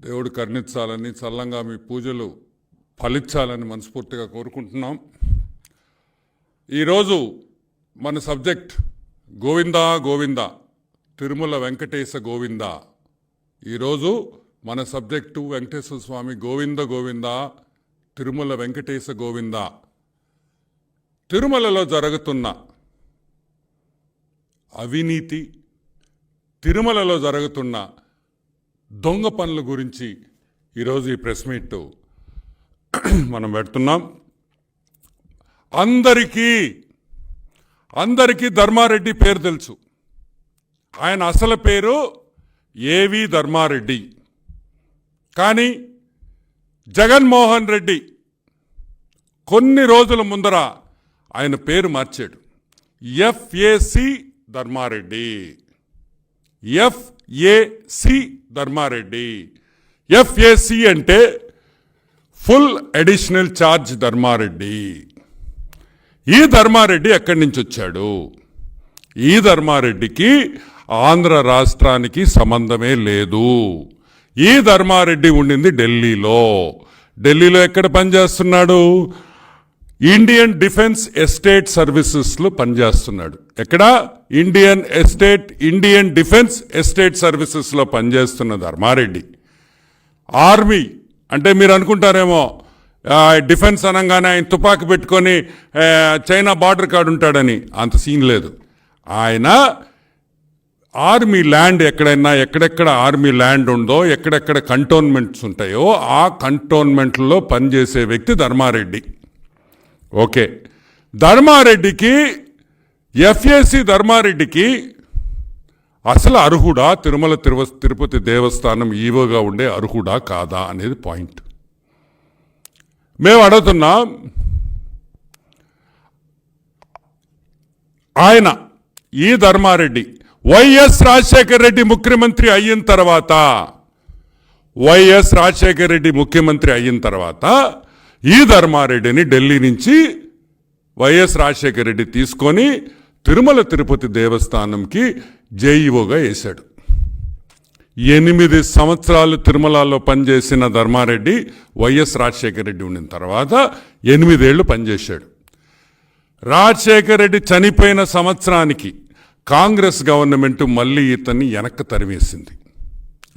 దేవుడు కరుణించాలని, చల్లంగా మీ పూజలు ఫలించాలని మనస్ఫూర్తిగా కోరుకుంటున్నాం. ఈరోజు మన సబ్జెక్ట్ గోవిందా గోవిందా, తిరుమల వెంకటేశ గోవిందా. ఈరోజు మన సబ్జెక్టు వెంకటేశ్వర స్వామి గోవింద గోవిందా, తిరుమల వెంకటేశ గోవిందా. తిరుమలలో జరుగుతున్న అవినీతి, తిరుమలలో జరుగుతున్న దొంగ పనుల గురించి ఈరోజు ఈ ప్రెస్ మీట్ మనం పెడుతున్నాం. అందరికీ ధర్మారెడ్డి పేరు తెలుసు. ఆయన అసలు పేరు ఏవి ధర్మారెడ్డి. కానీ జగన్మోహన్ రెడ్డి కొన్ని రోజుల ముందర ఆయన పేరు మార్చాడు. FAC Dharma Reddy, FAC Dharma Reddy. FAC అంటే ఫుల్ అడిషనల్ ఛార్జ్ ధర్మారెడ్డి. ఈ ధర్మారెడ్డి ఎక్కడి నుంచి వచ్చాడు? ఈ ధర్మారెడ్డికి ఆంధ్ర రాష్ట్రానికి సంబంధమే లేదు. ఈ ధర్మారెడ్డి ఉండింది ఢిల్లీలో. ఢిల్లీలో ఎక్కడ పనిచేస్తున్నాడు? ఇండియన్ డిఫెన్స్ ఎస్టేట్ సర్వీసెస్లో పనిచేస్తున్నాడు. ఎక్కడ? ఇండియన్ డిఫెన్స్ ఎస్టేట్ సర్వీసెస్లో పనిచేస్తున్న ధర్మారెడ్డి. ఆర్మీ అంటే మీరు అనుకుంటారేమో డిఫెన్స్ అనగానే ఆయన తుపాకి పెట్టుకొని చైనా బార్డర్ కాడు ఉంటాడని. అంత సీన్ లేదు. ఆయన ఆర్మీ ల్యాండ్ ఎక్కడెక్కడ ఆర్మీ ల్యాండ్ ఉందో, ఎక్కడెక్కడ కంటోన్మెంట్స్ ఉంటాయో ఆ కంటోన్మెంట్లో పనిచేసే వ్యక్తి ధర్మారెడ్డి. ఓకే, ధర్మారెడ్డికి, ఎఫ్ఏసి ధర్మారెడ్డికి అసలు అర్హుడా? తిరుమల తిరుపతి దేవస్థానం ఈవోగా ఉండే అర్హుడా కాదా అనేది పాయింట్. మేము అడుగుతున్నాం. ఆయన ఈ ధర్మారెడ్డి వైఎస్ రాజశేఖర రెడ్డి ముఖ్యమంత్రి అయిన తర్వాత ఈ ధర్మారెడ్డిని ఢిల్లీ నుంచి వైఎస్ రాజశేఖర రెడ్డి తీసుకొని తిరుమల తిరుపతి దేవస్థానంకి జేఈఓగా వేశాడు. 8 సంవత్సరాలు తిరుమలలో పనిచేసిన ధర్మారెడ్డి వైఎస్ రాజశేఖర రెడ్డి ఉండిన తర్వాత 8 ఏళ్ళు పనిచేశాడు. రాజశేఖర రెడ్డి చనిపోయిన సంవత్సరానికి కాంగ్రెస్ గవర్నమెంట్ మళ్ళీ ఇతన్ని వెనక్కి తరిమేసింది.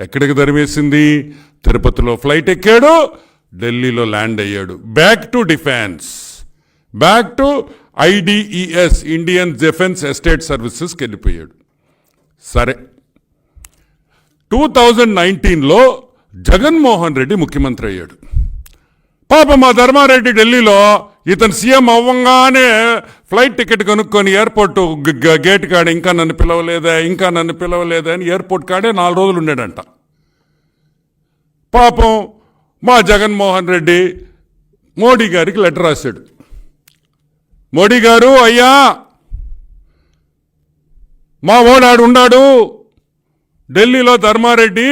ఎక్కడికి తరిమేసింది? తిరుపతిలో ఫ్లైట్ ఎక్కాడు, ఢిల్లీలో ల్యాండ్ అయ్యాడు. Back to defence, back to IDES, Indian defence estate సర్వీసెస్కి వెళ్ళిపోయాడు. సరే, 2019లో జగన్మోహన్ రెడ్డి ముఖ్యమంత్రి అయ్యాడు. పాప మా ధర్మారెడ్డి ఢిల్లీలో ఇతను సీఎం అవ్వంగానే ఫ్లైట్ టికెట్ కొనుక్కొని ఎయిర్పోర్ట్ గేట్ కాడ ఇంకా నన్ను పిలవలేదా అని ఎయిర్పోర్ట్ కాడే 4 రోజులు ఉండాడంట. పాపం మా జగన్మోహన్ రెడ్డి మోడీ గారికి లెటర్ రాశాడు. మోడీ గారు, అయ్యా మా ఓడాడు ఉన్నాడు ఢిల్లీలో ధర్మారెడ్డి,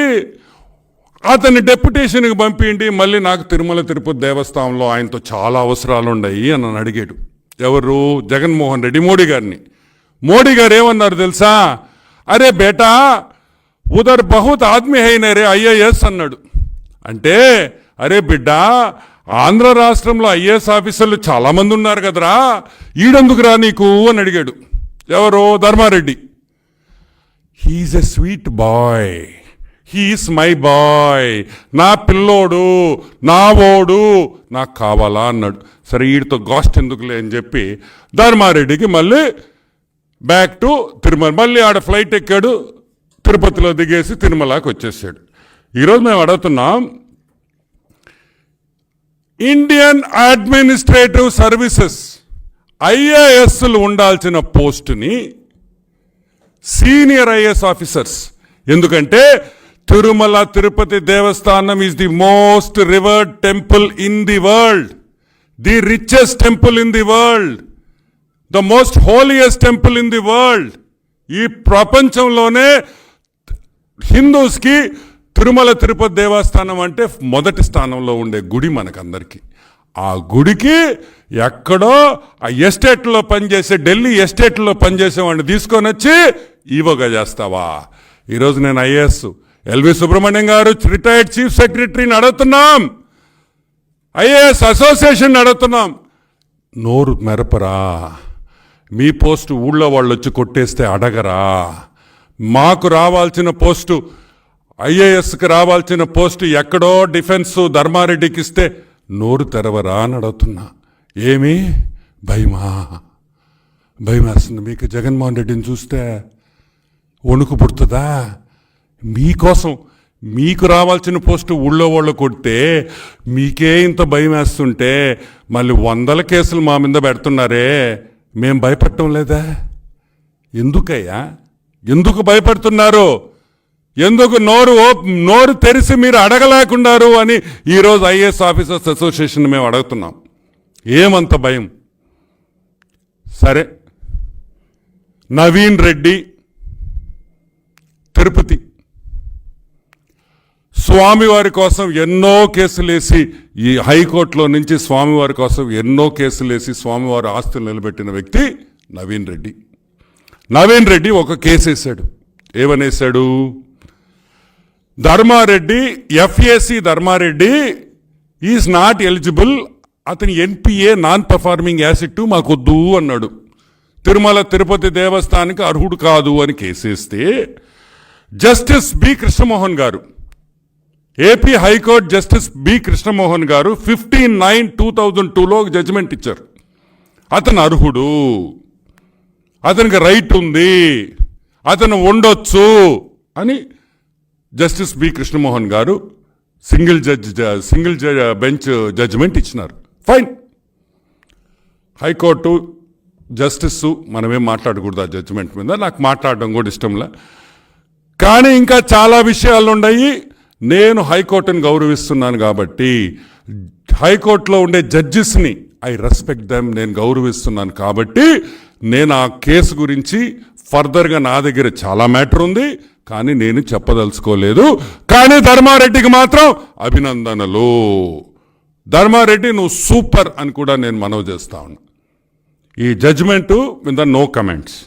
అతన్ని డెప్యుటేషన్కి పంపిండి, మళ్ళీ నాకు తిరుమల తిరుపతి దేవస్థానంలో ఆయనతో చాలా అవసరాలు ఉన్నాయి అని నన్ను అడిగాడు. ఎవరు? జగన్మోహన్ రెడ్డి మోడీ గారిని. మోడీ గారు ఏమన్నారు తెలుసా? అరే బేటా ఉదర్ బహుత్ ఆద్మీ హైనే రే ఐఏఎస్ అన్నాడు. అంటే అరే బిడ్డ, ఆంధ్ర రాష్ట్రంలో ఐఏఎస్ ఆఫీసర్లు చాలామంది ఉన్నారు కదరా, ఈడెందుకురా నీకు అని అడిగాడు. ఎవరు? Dharma Reddy. He's a sweet boy, he's my boy, నా పిల్లోడు, నా ఓడు, నాకు కావాలా అన్నాడు. సరే వీడితో గాస్ట్ ఎందుకులే అని చెప్పి ధర్మారెడ్డికి మళ్ళీ బ్యాక్ టు తిరుమల, మళ్ళీ ఆడ ఫ్లైట్ ఎక్కాడు, తిరుపతిలో దిగేసి తిరుమలకి వచ్చేసాడు. ఈరోజు మేము అడుగుతున్నాం, ఇండియన్ అడ్మినిస్ట్రేటివ్ సర్వీసెస్ ఐఏఎస్లు ఉండాల్సిన పోస్టుని సీనియర్ ఐఏఎస్ ఆఫీసర్స్, ఎందుకంటే Tirumala Tirupati Devasthanam is the most revered temple in the world, the richest temple in the world, the most holiest temple in the world. ఈ ప్రపంచంలోనే హిందూస్కి తిరుమల తిరుపతి దేవస్థానం అంటే మొదటి స్థానంలో ఉండే గుడి మనకందరికీ. ఆ గుడికి ఎక్కడో ఆ ఎస్టేట్లో పనిచేసే, ఢిల్లీ ఎస్టేట్లో పనిచేసే వాడిని తీసుకొని వచ్చి ఈవోగా చేస్తావా? ఈరోజు నేను ఐఏఎస్ ఎల్వి సుబ్రహ్మణ్యం గారు రిటైర్డ్ చీఫ్ సెక్రటరీని అడుగుతున్నాం, ఐఏఎస్ అసోసియేషన్ అడుగుతున్నాం, నోరు మెరపరా? మీ పోస్టు ఊళ్ళో వాళ్ళు వచ్చి కొట్టేస్తే అడగరా? మాకు రావాల్సిన పోస్టు, ఐఏఎస్కి రావాల్సిన పోస్టు ఎక్కడో డిఫెన్స్ ధర్మారెడ్డికి ఇస్తే నోరు తెరవరా అని అడుగుతున్నా. ఏమి భయమేస్తుంది మీకు? జగన్మోహన్ రెడ్డిని చూస్తే వణుకు పుడుతుందా? మీకోసం మీకు రావాల్సిన పోస్టు ఊళ్ళో వాళ్ళు కొడితే మీకే ఇంత భయం వేస్తుంటే మళ్ళీ 100 కేసులు మా మీద పెడుతున్నారే, మేం భయపడటం లేదా? ఎందుకయ్యా, ఎందుకు భయపడుతున్నారు? ఎందుకు నోరు తెరిచి మీరు అడగలేకున్నారు అని ఈరోజు ఐఏఎస్ ఆఫీసర్స్ అసోసియేషన్ మేము అడుగుతున్నాం. ఏమంత భయం? సరే, నవీన్ రెడ్డి తిరుపతి స్వామివారి కోసం ఎన్నో కేసులేసి, ఈ హైకోర్టులో నుంచి స్వామివారి కోసం ఎన్నో కేసులేసి స్వామివారి ఆస్తులు నిలబెట్టిన వ్యక్తి నవీన్ రెడ్డి. నవీన్ రెడ్డి ఒక కేసు వేశాడు. ఏమనేశాడు? Dharma Reddy, FAC Dharma Reddy is not eligible, అతని ఎన్పిఏ నాన్ పర్ఫార్మింగ్ యాసిడ్ మాకొద్దు అన్నాడు. తిరుమల తిరుపతి దేవస్థానానికి అర్హుడు కాదు అని కేసేస్తే justice B Krishnamohan garu, AP high court justice B Krishnamohan garu 15/9/2002లో జడ్జిమెంట్ ఇచ్చారు. అతను అర్హుడు, అతనికి రైట్ ఉంది, అతను ఉండొచ్చు అని జస్టిస్ బి కృష్ణమోహన్ గారు సింగిల్ బెంచ్ జడ్జిమెంట్ ఇచ్చినారు. ఫైన్. హైకోర్టు జస్టిస్ మనమేం మాట్లాడకూడదు ఆ జడ్జిమెంట్ మీద, నాకు మాట్లాడడం కూడా ఇష్టంలే. కానీ ఇంకా చాలా విషయాలు ఉన్నాయి. నేను హైకోర్టుని గౌరవిస్తున్నాను కాబట్టి, హైకోర్టులో ఉండే జడ్జిస్ని ఐ రెస్పెక్ట్ దెమ్, నేను గౌరవిస్తున్నాను కాబట్టి నేను ఆ కేసు గురించి ఫర్దర్గా నా దగ్గర చాలా మ్యాటర్ ఉంది కానీ నేను చెప్పదలుచుకోలేదు. కానీ ధర్మారెడ్డికి మాత్రం అభినందనలు. ధర్మారెడ్డి నువ్వు సూపర్ అని కూడా నేను మనవి చేస్తా ఉన్నా. ఈ జడ్జిమెంటు మీద నో కమెంట్స్.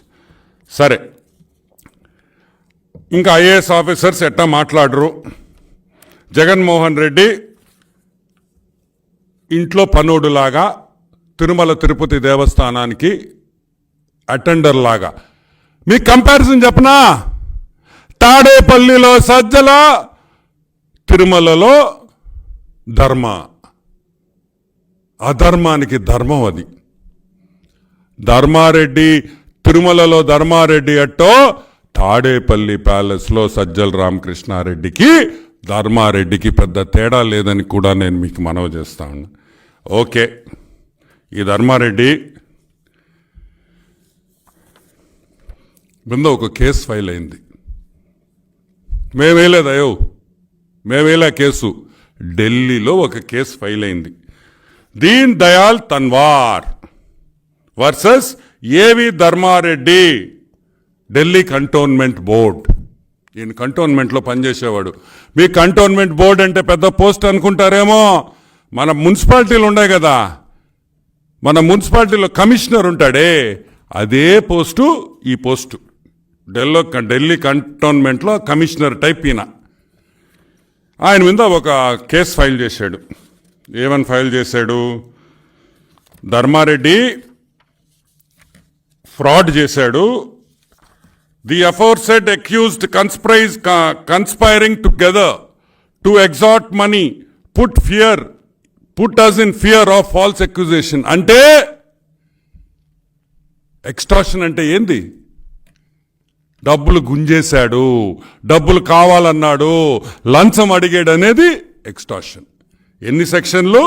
సరే, ఇంకా ఐఏఎస్ ఆఫీసర్స్ ఎట్టా మాట్లాడరు. జగన్మోహన్ రెడ్డి ఇంట్లో పనోడులాగా తిరుమల తిరుపతి దేవస్థానానికి అటెండర్ లాగా. మీకు కంపారిజన్ చెప్పనా? తాడేపల్లిలో సజ్జల, తిరుమలలో ధర్మ. అధర్మానికి ధర్మం అది. ధర్మారెడ్డి తిరుమలలో ధర్మారెడ్డి అట్టో, తాడేపల్లి ప్యాలెస్లో సజ్జల రామకృష్ణారెడ్డికి ధర్మారెడ్డికి పెద్ద తేడా లేదని కూడా నేను మీకు మనవి చేస్తా ఉన్నా. ఓకే, ఈ ధర్మారెడ్డి మీద ఒక కేసు ఫైల్ అయింది. మేమేలేదయో, మేమేలా కేసు, ఢిల్లీలో ఒక కేసు ఫైల్ అయింది. దీన్ దయాల్ తన్వార్ వర్సెస్ ఏవి ధర్మారెడ్డి, ఢిల్లీ కంటోన్మెంట్ బోర్డ్. ఈయన కంటోన్మెంట్లో పనిచేసేవాడు. మీ కంటోన్మెంట్ బోర్డ్ అంటే పెద్ద పోస్ట్ అనుకుంటారేమో. మన మున్సిపాలిటీలు ఉన్నాయి కదా, మన మున్సిపాలిటీలో కమిషనర్ ఉంటాడే, అదే పోస్టు ఈ పోస్టు. ఢిల్లీ కంటోన్మెంట్లో కమిషనర్ టైప్ ఈయన. ఆయన మీద ఒక కేసు ఫైల్ చేశాడు. ఏమని ఫైల్ చేశాడు? ధర్మారెడ్డి ఫ్రాడ్ చేశాడు. The aforesaid accused conspiring together to extort money, put us in fear of false accusation. అంటే ఎక్స్టార్షన్ అంటే ఏంది? డబ్బులు గుంజేశాడు, డబ్బులు కావాలన్నాడు, లంచం అడిగాడు అనేది ఎక్స్టార్షన్. ఎన్ని సెక్షన్లు?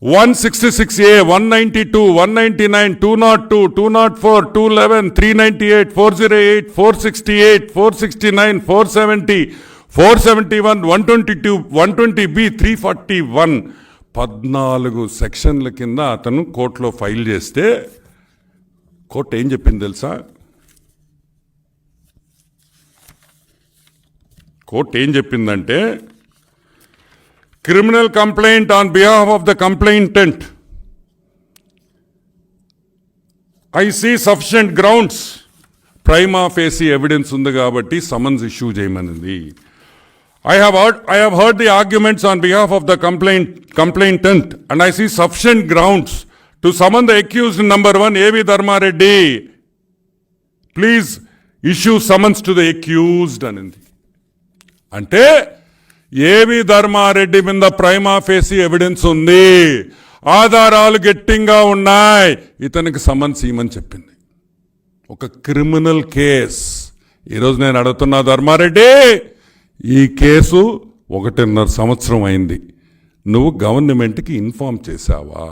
166A, 192, 199, 202, 204, 211, 398, 408, 468, 469, 470, 471, 122, 120B, 341. 14 సెక్షన్ల కింద అతను కోర్టులో ఫైల్ చేస్తే కోర్టు ఏం చెప్పింది తెలుసా? కోర్టు ఏం చెప్పిందంటే, criminal complaint on behalf of the complainant. I see sufficient grounds prima facie evidence ఉంది కాబట్టి సమన్స్ ఇష్యూ చేయమనింది. I have heard the arguments on behalf of the complainant and I see sufficient grounds to summon the accused number 1 A.V. Dharma Reddy. Please issue summons to the accused అనింది. అంటే ఏవి ధర్మారెడ్డి మీద prima facie evidence ఉంది, ఆధారాలు గట్టిగా ఉన్నాయి, ఇతనికి summons ఇవ్వమని చెప్పింది. ఒక క్రిమినల్ కేస్. ఈరోజు నేను అడుగుతున్నా, ధర్మారెడ్డి ఈ కేసు 1.5 సంవత్సరం అయింది, నువ్వు గవర్నమెంట్కి ఇన్ఫార్మ్ చేశావా?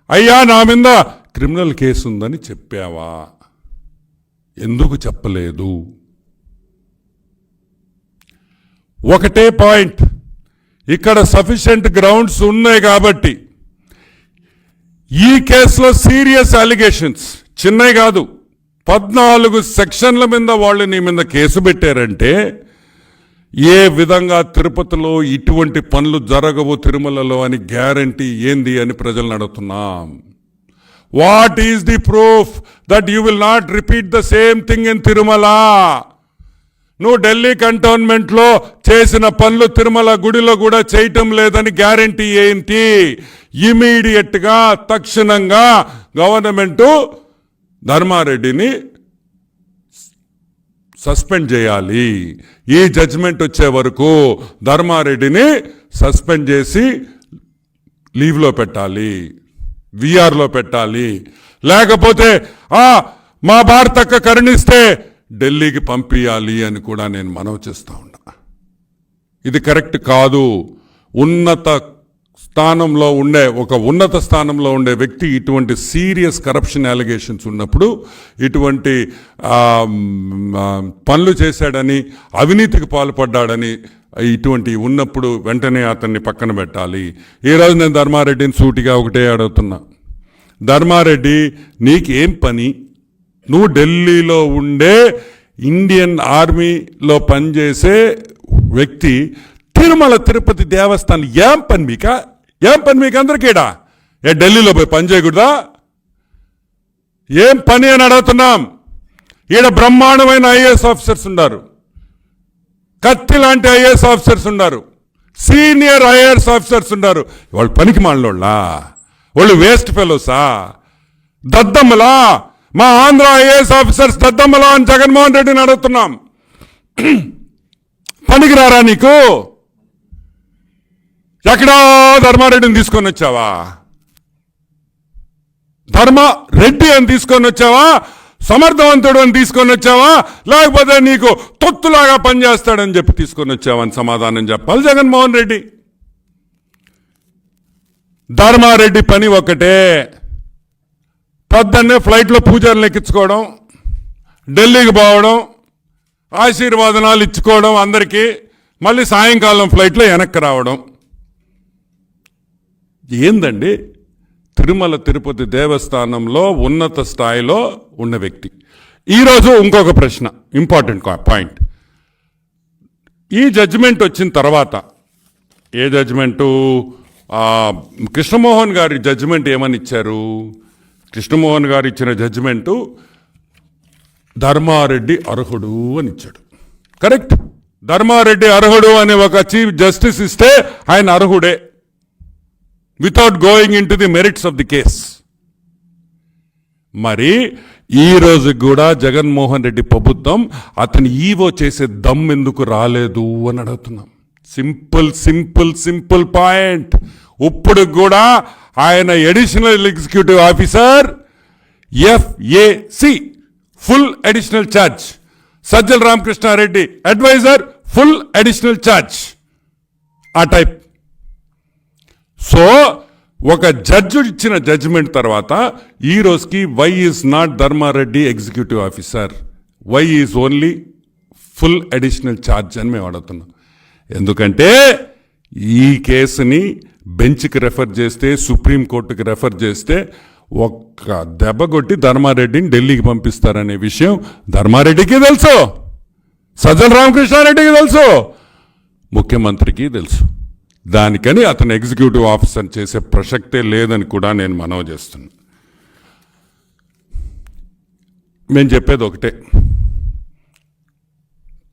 అయ్యా నా మీద క్రిమినల్ కేసు ఉందని చెప్పావా? ఎందుకు చెప్పలేదు? ఒకటే పాయింట్, ఇక్కడ సఫిషియెంట్ గ్రౌండ్స్ ఉన్నాయి కాబట్టి ఈ కేసులో సీరియస్ అలిగేషన్స్, చిన్నవి కాదు, 14 సెక్షన్ల మీద వాళ్ళు నీ మీద కేసు పెట్టారంటే ఏ విధంగా తిరుపతిలో ఇటువంటి పనులు జరగవు తిరుమలలో అని గ్యారంటీ ఏంది అని ప్రజలను అడుగుతున్నాం. What is the proof that you will not repeat the same thing in Tirumala? నువ్వు ఢిల్లీ కంటోన్మెంట్లో చేసిన పనులు తిరుమల గుడిలో కూడా చేయటం లేదని గ్యారంటీ ఏంటి? ఇమీడియట్గా తక్షణంగా గవర్నమెంటు ధర్మారెడ్డిని సస్పెండ్ చేయాలి. ఈ జడ్జిమెంట్ వచ్చే వరకు ధర్మారెడ్డిని సస్పెండ్ చేసి లీవ్లో పెట్టాలి, విఆర్లో పెట్టాలి. లేకపోతే మా భారతక్క కరుణిస్తే ఢిల్లీకి పంపించాలి అని కూడా నేను మనవి చేస్తూ ఉన్నా. ఇది కరెక్ట్ కాదు. ఉన్నత స్థానంలో ఉండే వ్యక్తి ఇటువంటి సీరియస్ కరప్షన్ అలిగేషన్స్ ఉన్నప్పుడు, ఇటువంటి పనులు చేశాడని, అవినీతికి పాల్పడ్డాడని ఇటువంటి ఉన్నప్పుడు వెంటనే అతన్ని పక్కన పెట్టాలి. ఈరోజు నేను ధర్మారెడ్డిని సూటిగా ఒకటే అడుగుతున్నా, ధర్మారెడ్డి నీకేం పని? నువ్వు ఢిల్లీలో ఉండే ఇండియన్ ఆర్మీలో పనిచేసే వ్యక్తి, తిరుమల తిరుపతి దేవస్థానం ఏం పని మీకు అందరికీడా? ఢిల్లీలో పోయి పని చేయకూడదా? ఏం పని అని అడుగుతున్నాం. ఈడ బ్రహ్మాండమైన ఐఏఎస్ ఆఫీసర్స్ ఉన్నారు, కత్తి లాంటి ఐఏఎస్ ఆఫీసర్స్ ఉన్నారు, సీనియర్ ఐఏఎస్ ఆఫీసర్స్ ఉన్నారు. వాళ్ళు పనికి మాలోళ్ళా? వాళ్ళు వేస్ట్ ఫెలోసా? దద్దమ్మలా? మా ఆంధ్ర ఐఏఎస్ ఆఫీసర్స్ దద్దమ్మలా అని జగన్మోహన్ రెడ్డిని అడుగుతున్నాం. పనికిరారా నీకు? ఎక్కడా ధర్మారెడ్డిని తీసుకొని వచ్చావా? ధర్మారెడ్డి అని తీసుకొని వచ్చావా? సమర్థవంతుడు అని తీసుకొని వచ్చావా? లేకపోతే నీకు తొత్తులాగా పనిచేస్తాడని చెప్పి తీసుకొని వచ్చావని సమాధానం చెప్పాలి జగన్మోహన్ రెడ్డి. ధర్మారెడ్డి పని ఒకటే, పొద్దున్నే ఫ్లైట్లో పూజారులు ఎక్కించుకోవడం, ఢిల్లీకి పోవడం, ఆశీర్వాదనాలు ఇచ్చుకోవడం అందరికీ, మళ్ళీ సాయంకాలం ఫ్లైట్లో వెనక్కి రావడం. ఏందండి? తిరుమల తిరుపతి దేవస్థానంలో ఉన్నత స్థాయిలో ఉన్న వ్యక్తి. ఈరోజు ఇంకొక ప్రశ్న, ఇంపార్టెంట్ పాయింట్. ఈ జడ్జిమెంట్ వచ్చిన తర్వాత, ఏ జడ్జిమెంటు? కృష్ణమోహన్ గారి జడ్జిమెంట్ ఏమని ఇచ్చారు? కృష్ణమోహన్ గారు ఇచ్చిన జడ్జిమెంటు ధర్మారెడ్డి అర్హుడు అని ఇచ్చాడు. కరెక్ట్. ధర్మారెడ్డి అర్హుడు అని ఒక చీఫ్ జస్టిస్ ఇస్తే ఆయన అర్హుడే, without going into the merits of the case. మరి ఈ రోజు కూడా జగన్మోహన్ రెడ్డి ప్రభుత్వం అతని ఈవో చేసే దమ్ ఎందుకు రాలేదు అని అడుగుతున్నాం. Simple point. ఇప్పుడు కూడా ఆయన additional executive officer, FAC full additional charge, Sajjala Ramakrishna Reddy advisor full additional charge, ఆ టైప్. సో ఒక జడ్జి ఇచ్చిన జడ్జిమెంట్ తర్వాత ఈ రోజుకి why is not Dharma Reddy executive officer, why is only full additional charge అని మేము అడుగుతున్నాం. ఎందుకంటే ఈ కేసుని బెంచ్కి రెఫర్ చేస్తే, సుప్రీంకోర్టుకి రెఫర్ చేస్తే ఒక్క దెబ్బ కొట్టి ధర్మారెడ్డిని ఢిల్లీకి పంపిస్తారనే విషయం ధర్మారెడ్డికి తెలుసు, సజ్జల రామకృష్ణారెడ్డికి తెలుసు, ముఖ్యమంత్రికి తెలుసు. దానికని అతను ఎగ్జిక్యూటివ్ ఆఫీసర్ చేసే ప్రసక్తే లేదని కూడా నేను మనవి చేస్తున్నాను. మేము చెప్పేది ఒకటే,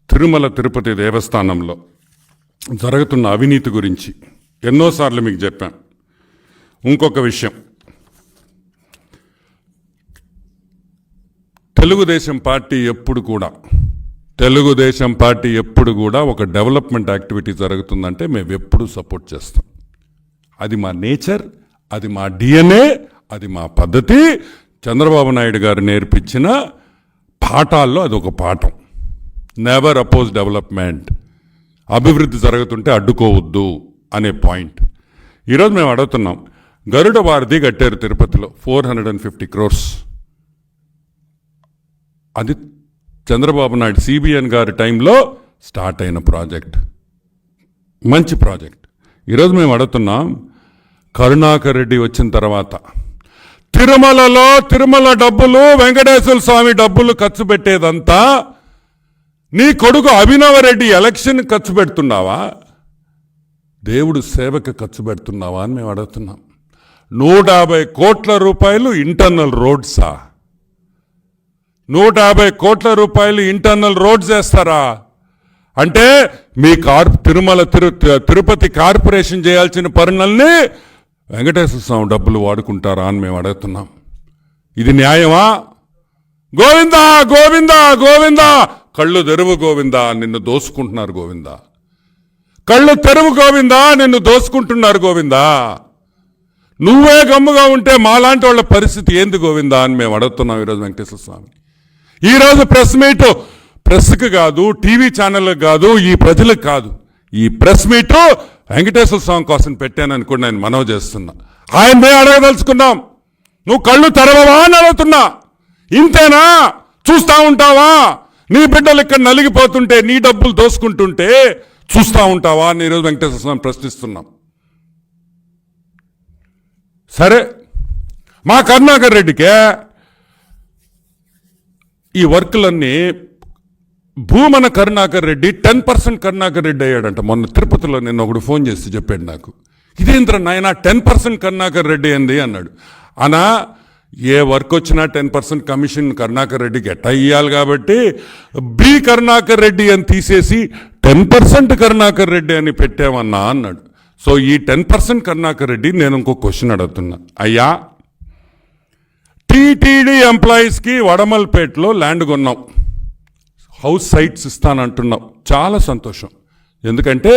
తిరుమల తిరుపతి దేవస్థానంలో జరుగుతున్న అవినీతి గురించి ఎన్నోసార్లు మీకు చెప్పాను. ఇంకొక విషయం, తెలుగుదేశం పార్టీ ఎప్పుడు కూడా ఒక డెవలప్మెంట్ యాక్టివిటీ జరుగుతుందంటే మేము ఎప్పుడూ సపోర్ట్ చేస్తాం. అది మా నేచర్, అది మా డిఎన్ఏ, అది మా పద్ధతి. చంద్రబాబు నాయుడు గారు నేర్పించిన పాఠాల్లో అదొక పాఠం. Never oppose development. అభివృద్ధి జరుగుతుంటే అడ్డుకోవద్దు అనే పాయింట్. ఈరోజు మేము అడుగుతున్నాం, గరుడ వారధి కట్టారు తిరుపతిలో 450 crores. అది చంద్రబాబు నాయుడు సిబిఎన్ గారి టైంలో స్టార్ట్ అయిన ప్రాజెక్ట్, మంచి ప్రాజెక్ట్. ఈరోజు మేము అడుగుతున్నాం, కరుణాకర్ రెడ్డి వచ్చిన తర్వాత తిరుమల డబ్బులు, వెంకటేశ్వర స్వామి డబ్బులు ఖర్చు పెట్టేదంతా నీ కొడుకు అభినవ రెడ్డి ఎలక్షన్ ఖర్చు పెడుతున్నావా, దేవుడు సేవకు ఖర్చు పెడుతున్నావా అని మేము అడుగుతున్నాం. 150 కోట్ల రూపాయలు ఇంటర్నల్ రోడ్సా? 150 కోట్ల రూపాయలు ఇంటర్నల్ రోడ్స్ వేస్తారా? అంటే మీ తిరుపతి కార్పొరేషన్ చేయాల్సిన పనులన్నీ వెంకటేశ్వర స్వామి డబ్బులు వాడుకుంటారా అని మేము అడుగుతున్నాం. ఇది న్యాయమా? గోవిందా గోవిందా గోవిందా, కళ్ళు తెరువు గోవిందా, నిన్ను దోసుకుంటున్నారు గోవిందా. కళ్ళు తెరువు గోవిందా, నిన్ను దోసుకుంటున్నారు గోవిందా. నువ్వే గమ్ముగా ఉంటే మాలాంటి వాళ్ళ పరిస్థితి ఏంది గోవిందా అని మేము అడుగుతున్నాం ఈరోజు వెంకటేశ్వర స్వామి. ఈరోజు ప్రెస్ మీట్ ప్రెస్కి కాదు, టీవీ ఛానళ్ళకి కాదు, ఈ ప్రజలకు కాదు, ఈ ప్రెస్ మీట్ వెంకటేశ్వర స్వామి కోసం పెట్టానని కూడా నేను మనవి చేస్తున్నా. ఆయన్నే అడగదలుచుకున్నాం, నువ్వు కళ్ళు తెరవవా అని అడుగుతున్నా. ఇంతేనా? చూస్తా ఉంటావా? నీ బిడ్డలు ఇక్కడ నలిగిపోతుంటే, నీ డబ్బులు దోసుకుంటుంటే చూస్తా ఉంటావా అని ఈరోజు వెంకటేశ్వర స్వామి ప్రశ్నిస్తున్నాం. సరే, మా కరుణాకర్ రెడ్డికే ఈ వర్క్లన్నీ భూమన కరుణాకర్ రెడ్డి 10% కరుణాకర్ రెడ్డి అయ్యాడంట. మొన్న తిరుపతిలో నిన్న ఒకడు ఫోన్ చేసి చెప్పాడు నాకు, ఇదేంద్ర నాయన 10% కరుణాకర్ రెడ్డి ఏంది అన్నాడు. అనా ఏ వర్క్ వచ్చినా 10% కమిషన్ కరుణాకర్ రెడ్డికి ఎట్టా ఇయ్యాలి కాబట్టి బి కరుణాకర్ రెడ్డి అని తీసేసి 10% కరుణాకర్ రెడ్డి అని పెట్టామన్నా అన్నాడు. సో ఈ 10% కరుణాకర్ రెడ్డి నేను ఇంకో క్వశ్చన్ అడుగుతున్నా. అయ్యా, టీటీడీ ఎంప్లాయీస్కి వడమల్పేటలో ల్యాండ్ కొన్నాం, హౌస్ సైట్స్ ఇస్తానంటున్నాం. చాలా సంతోషం. ఎందుకంటే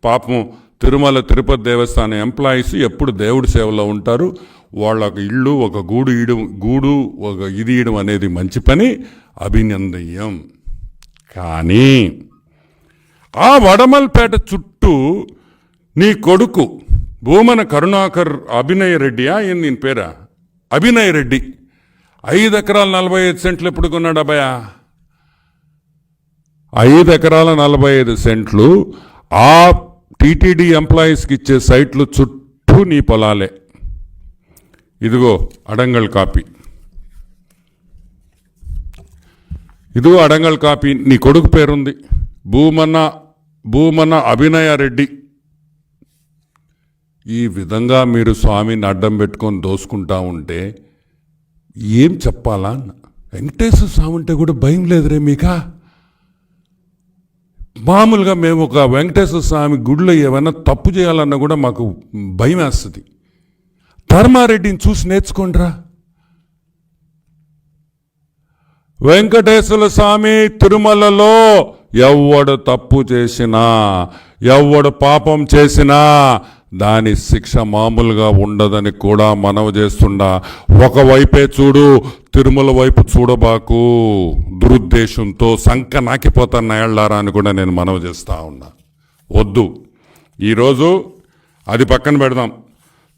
పాపం తిరుమల తిరుపతి దేవస్థానం ఎంప్లాయీస్ ఎప్పుడు దేవుడి సేవలో ఉంటారు. వాళ్ళకు ఇళ్ళు ఒక గూడు ఒక ఇది ఇయడం అనేది మంచి పని, అభినందనీయం. కానీ ఆ వడమల్పేట చుట్టూ నీ కొడుకు భూమన కరుణాకర్ అభినయ్ రెడ్డియా ఏం దీని పేరా? అభినయ్ రెడ్డి 5 ఎకరాలు 45 సెంట్లు ఎప్పుడు కొన్నాడు అబ్బాయా? 5 ఎకరాల 45 సెంట్లు ఆ టీటీడీ ఎంప్లాయీస్కి ఇచ్చే సైట్లు చుట్టూ నీ పొలాలే. ఇదిగో అడంగల్ కాపీ, ఇదిగో అడంగల్ కాపీ, నీ కొడుకు పేరుంది భూమన అభినయ రెడ్డి. ఈ విధంగా మీరు స్వామిని అడ్డం పెట్టుకొని దోసుకుంటా ఉంటే ఏం చెప్పాలా? వెంకటేశ్వర స్వామి అంటే కూడా భయం లేదురే మీకా? మామూలుగా మేము ఒక వెంకటేశ్వర స్వామి గుడిలో ఏమైనా తప్పు చేయాలన్నా కూడా మాకు భయం వేస్తుంది. ధర్మారెడ్డిని చూసి నేర్చుకోండిరా. వెంకటేశ్వర స్వామి తిరుమలలో ఎవడు తప్పు చేసినా, ఎవడు పాపం చేసినా దాని శిక్ష మామూలుగా ఉండదని కూడా మనవి చేస్తుండా. ఒకవైపే చూడు, తిరుమల వైపు చూడబాకు. దురుద్దేశంతో సంక నాకిపోతాను ఏళ్లారా అని కూడా నేను మనవి చేస్తా ఉన్నా. వద్దు, ఈరోజు అది పక్కన పెడదాం.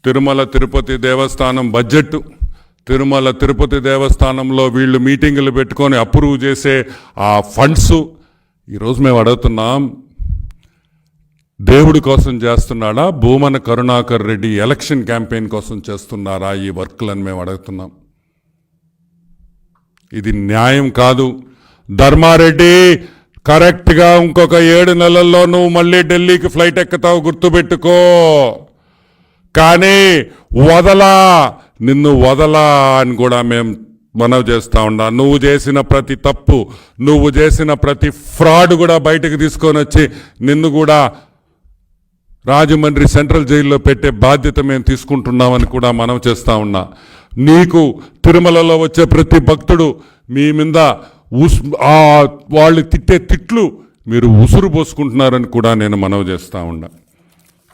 తిరుమల తిరుపతి దేవస్థానం బడ్జెట్, తిరుమల తిరుపతి దేవస్థానంలో వీళ్ళు మీటింగులు పెట్టుకొని అప్రూవ్ చేసే ఆ ఫండ్స్, ఈరోజు మేము అడుగుతున్నాం, దేవుడి కోసం చేస్తున్నాడా, భూమన కరుణాకర్ రెడ్డి ఎలక్షన్ క్యాంపెయిన్ కోసం చేస్తున్నారా ఈ వర్క్లను మేము అడుగుతున్నాం. ఇది న్యాయం కాదు. ధర్మారెడ్డి, కరెక్ట్గా ఇంకొక 7 నెలల్లో నువ్వు మళ్ళీ ఢిల్లీకి ఫ్లైట్ ఎక్కుతావు, గుర్తుపెట్టుకో. కానీ నిన్ను వదలా అని కూడా మేము మనవి చేస్తా ఉన్నా, నువ్వు చేసిన ప్రతి తప్పు, నువ్వు చేసిన ప్రతి ఫ్రాడ్ కూడా బయటకు తీసుకొని వచ్చి నిన్ను కూడా రాజమండ్రి సెంట్రల్ జైల్లో పెట్టే బాధ్యత మేము తీసుకుంటున్నామని కూడా మనవి చేస్తా ఉన్నా. నీకు తిరుమలలో వచ్చే ప్రతి భక్తుడు మీ మీద వాళ్ళు తిట్టే తిట్లు మీరు ఉసురు పోసుకుంటున్నారని కూడా నేను మనవి చేస్తా ఉన్నా.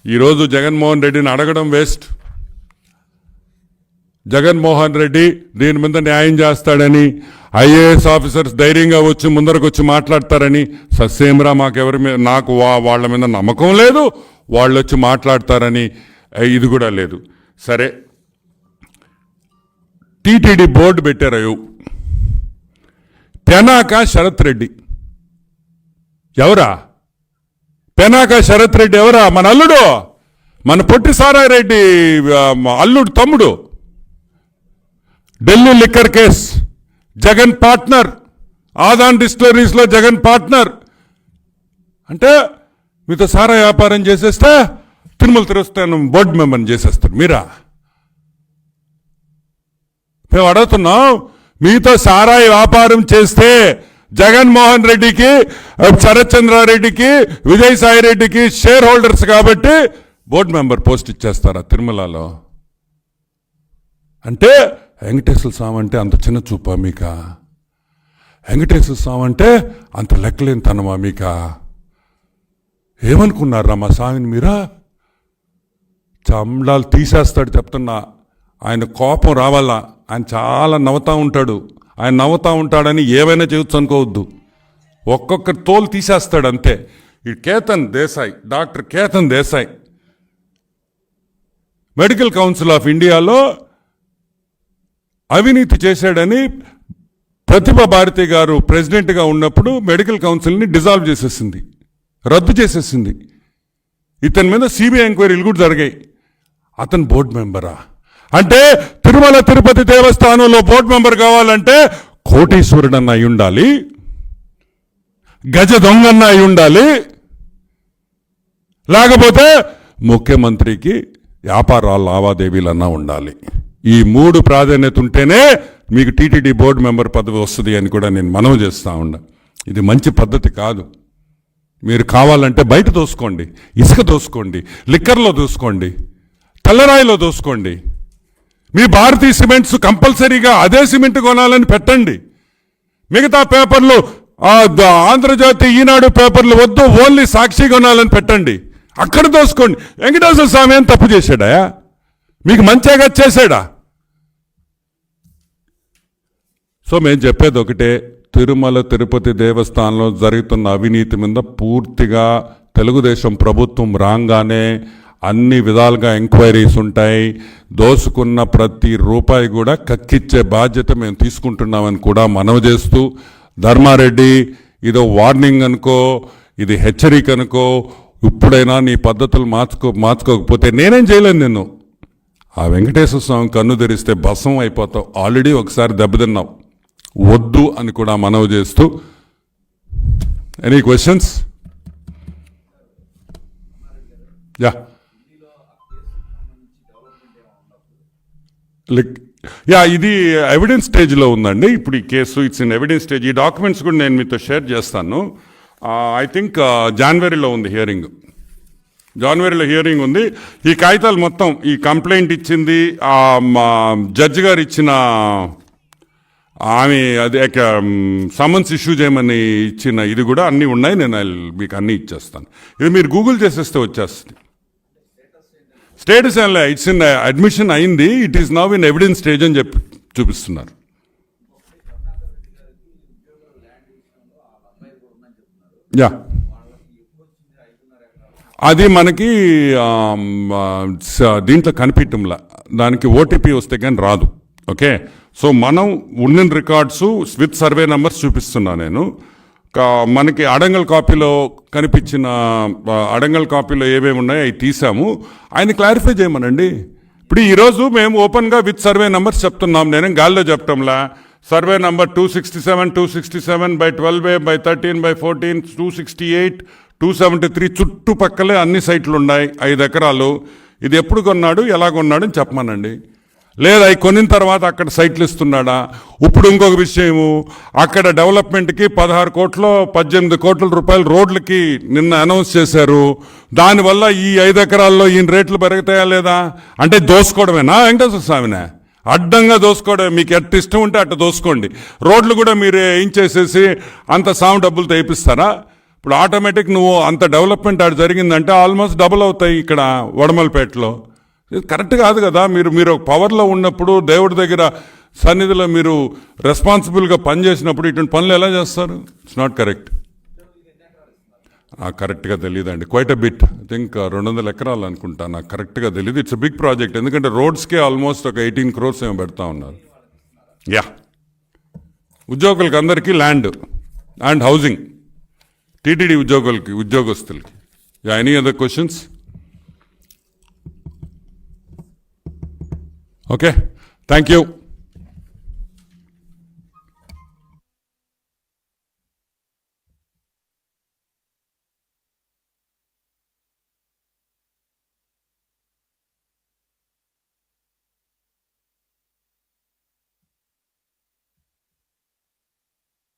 ఈరోజు జగన్మోహన్ రెడ్డిని అడగడం వేస్ట్. జగన్మోహన్ రెడ్డి దీని మీద న్యాయం చేస్తాడని, ఐఏఎస్ ఆఫీసర్స్ ధైర్యంగా వచ్చి ముందరకు వచ్చి మాట్లాడతారని ససేమరా నాకు వాళ్ళ మీద నమ్మకం లేదు, వాళ్ళు వచ్చి మాట్లాడతారని ఇది కూడా లేదు. సరే, టీటీడీ బోర్డు పెట్టారు. పెనాక శరత్ రెడ్డి ఎవరా? పెనాక శరత్ రెడ్డి ఎవరా? మన అల్లుడు, మన పొట్టి సారారెడ్డి అల్లుడు తమ్ముడు. Delhi liquor case Jagan partner, Adan డిస్టిలరీస్లో జగన్ పార్ట్నర్. అంటే మీతో సారా వ్యాపారం చేసేస్తే తిరుమల తిరుస్తాను బోర్డు మెంబర్ని చేసేస్తారు మీరా? మేము అడుగుతున్నాం, మీతో సారాయి వ్యాపారం చేస్తే జగన్మోహన్ రెడ్డికి, శరత్ చంద్రారెడ్డికి, విజయసాయి రెడ్డికి షేర్ హోల్డర్స్ కాబట్టి బోర్డు మెంబర్ పోస్ట్ ఇచ్చేస్తారా తిరుమలలో? అంటే వెంకటేశ్వర స్వామి అంటే అంత చిన్న చూపా మీక? వెంకటేశ్వర స్వామి అంటే అంత లెక్కలేని తనమా మీక? ఏమనుకున్నారా మా స్వామిని మీరా? చండాలు తీసేస్తాడు చెప్తున్నా. ఆయన కోపం రావాలా, ఆయన చాలా నవ్వుతూ ఉంటాడు. ఆయన నవ్వుతూ ఉంటాడని ఏమైనా చేయొచ్చు అనుకోవద్దు. ఒక్కొక్క తోలు తీసేస్తాడు అంతే. ఈ Ketan Desai, doctor Ketan Desai medical council of ఇండియాలో అవినీతి చేశాడని ప్రతిభా భారతి గారు ప్రెసిడెంట్గా ఉన్నప్పుడు మెడికల్ కౌన్సిల్ని డిజాల్వ్ చేసేసింది, రద్దు చేసేసింది. ఇతని మీద సిబిఐ ఎంక్వైరీలు కూడా జరిగాయి. అతను బోర్డు మెంబరా? అంటే తిరుమల తిరుపతి దేవస్థానంలో బోర్డు మెంబర్ కావాలంటే కోటీశ్వరుడన్న అయి ఉండాలి, గజ దొంగన్న అయి ఉండాలి, లేకపోతే ముఖ్యమంత్రికి వ్యాపారాల లావాదేవీలన్నా ఉండాలి. ఈ 3 ప్రాధాన్యత ఉంటేనే మీకు టీటీడీ బోర్డు మెంబర్ పదవి వస్తుంది అని కూడా నేను మనవి చేస్తా ఉన్నా. ఇది మంచి పద్ధతి కాదు. మీరు కావాలంటే బయట దోసుకోండి, ఇసుక దోసుకోండి, లిక్కర్లో దోసుకోండి, తెల్లరాయిలో దోసుకోండి. మీ భారతీయ సిమెంట్స్ కంపల్సరీగా అదే సిమెంట్ కొనాలని పెట్టండి. మిగతా పేపర్లు ఆంధ్రజ్యోతి, ఈనాడు పేపర్లు వద్దు, ఓన్లీ సాక్షి కొనాలని పెట్టండి. అక్కడ దోసుకోండి. వెంకటేశ్వర స్వామి ఏం తప్పు చేశాడా? మీకు మంచిగా చేశాడా? సో మేము చెప్పేది ఒకటే, తిరుమల తిరుపతి దేవస్థానంలో జరుగుతున్న అవినీతి మీద పూర్తిగా తెలుగుదేశం ప్రభుత్వం రాగానే అన్ని విధాలుగా ఎంక్వైరీస్ ఉంటాయి. దోసుకున్న ప్రతి రూపాయి కూడా కక్కిచ్చే బాధ్యత మేము తీసుకుంటున్నామని కూడా మనవి చేస్తూ, ధర్మారెడ్డి ఇదో వార్నింగ్ అనుకో, ఇది హెచ్చరిక అనుకో, ఇప్పుడైనా నీ పద్ధతులు మార్చుకోకపోతే నేనేం చేయలేను. నిన్ను ఆ వెంకటేశ్వర స్వామి కన్ను తెరిస్తే భస్మం అయిపోతావు. ఆల్రెడీ ఒకసారి దెబ్బతిన్నావు. వద్దు అని కూడా మనవి చేస్తూ, ఎనీ క్వశ్చన్స్? ఇది ఎవిడెన్స్ స్టేజ్లో ఉందండి ఇప్పుడు ఈ case. It's in evidence stage. ఈ డాక్యుమెంట్స్ కూడా నేను మీతో షేర్ చేస్తాను. ఐ థింక్ జనవరిలో ఉంది హియరింగ్. జనవరిలో హియరింగ్ ఉంది. ఈ కాగితాలు మొత్తం, ఈ కంప్లైంట్ ఇచ్చింది, జడ్జి గారు ఇచ్చిన ఆమె అదే సమన్స్ ఇష్యూ చేయమని ఇచ్చిన ఇది కూడా అన్నీ ఉన్నాయి. నేను మీకు అన్నీ ఇచ్చేస్తాను. ఇది మీరు గూగుల్ చేసేస్తే వచ్చేస్తుంది. స్టేటస్ ఏం ఇట్స్ ఇన్ అడ్మిషన్ అయింది, it is now in evidence stage అని చెప్పి చూపిస్తున్నారు. యా, అది మనకి దీంట్లో కనిపించంలా, దానికి ఓటీపీ వస్తే కానీ రాదు. ఓకే, సో మనం ఉన్న రికార్డ్స్ విత్ సర్వే నెంబర్స్ చూపిస్తున్నా నేను. మనకి అడంగల్ కాపీలో కనిపించిన అడంగల్ కాపీలో ఏమేమి ఉన్నాయో అవి తీసాము. ఆయన క్లారిఫై చేయమనండి. ఇప్పుడు ఈరోజు మేము ఓపెన్గా విత్ సర్వే నెంబర్స్ చెప్తున్నాం. నేనేం గాల్లో చెప్పటంలా. సర్వే నెంబర్ 267, 267/12/13/14, 268, 273 చుట్టుపక్కలే అన్ని సైట్లు ఉన్నాయి. 5 ఎకరాలు. ఇది ఎప్పుడు కొన్నాడు, ఎలా కొన్నాడు అని చెప్పమనండి. లేదా అవి కొనిన తర్వాత అక్కడ సైట్లు ఇస్తున్నాడా? ఇప్పుడు ఇంకొక విషయము, అక్కడ డెవలప్మెంట్కి 16 కోట్లు 18 కోట్ల రూపాయలు రోడ్లకి నిన్న అనౌన్స్ చేశారు. దానివల్ల ఈ 5 ఎకరాల్లో ఈయన రేట్లు పెరుగుతాయా లేదా? అంటే దోసుకోవడమేనా వెంకటేశ్వర స్వామినే? అడ్డంగా దోసుకోవడం. మీకు ఎట్ట ఇష్టం ఉంటే అట్ట దోసుకోండి. రోడ్లు కూడా మీరు ఏం చేసేసి అంత సాము డబ్బులు తెప్పిస్తారా? ఇప్పుడు ఆటోమేటిక్ నువ్వు అంత డెవలప్మెంట్ అటు జరిగిందంటే ఆల్మోస్ట్ డబుల్ అవుతాయి ఇక్కడ వడమలపేటలో. ఇది కరెక్ట్ కాదు కదా. మీరు పవర్లో ఉన్నప్పుడు దేవుడి దగ్గర సన్నిధిలో మీరు రెస్పాన్సిబుల్గా పనిచేసినప్పుడు ఇటువంటి పనులు ఎలా చేస్తారు? It's not correct. నాకు కరెక్ట్గా తెలియదండి. Quite a bit, I think 200 ఎకరాలు అనుకుంటా. నాకు కరెక్ట్గా తెలియదు. It's big project. ఎందుకంటే రోడ్స్కే ఆల్మోస్ట్ ఒక 18 crores ఏమో పెడతా ఉన్నారు. యా, ఉద్యోగులకి అందరికీ ల్యాండ్ అండ్ హౌసింగ్, టీటీడీ ఉద్యోగస్తులకి. Yeah, any other questions? Okay, thank you.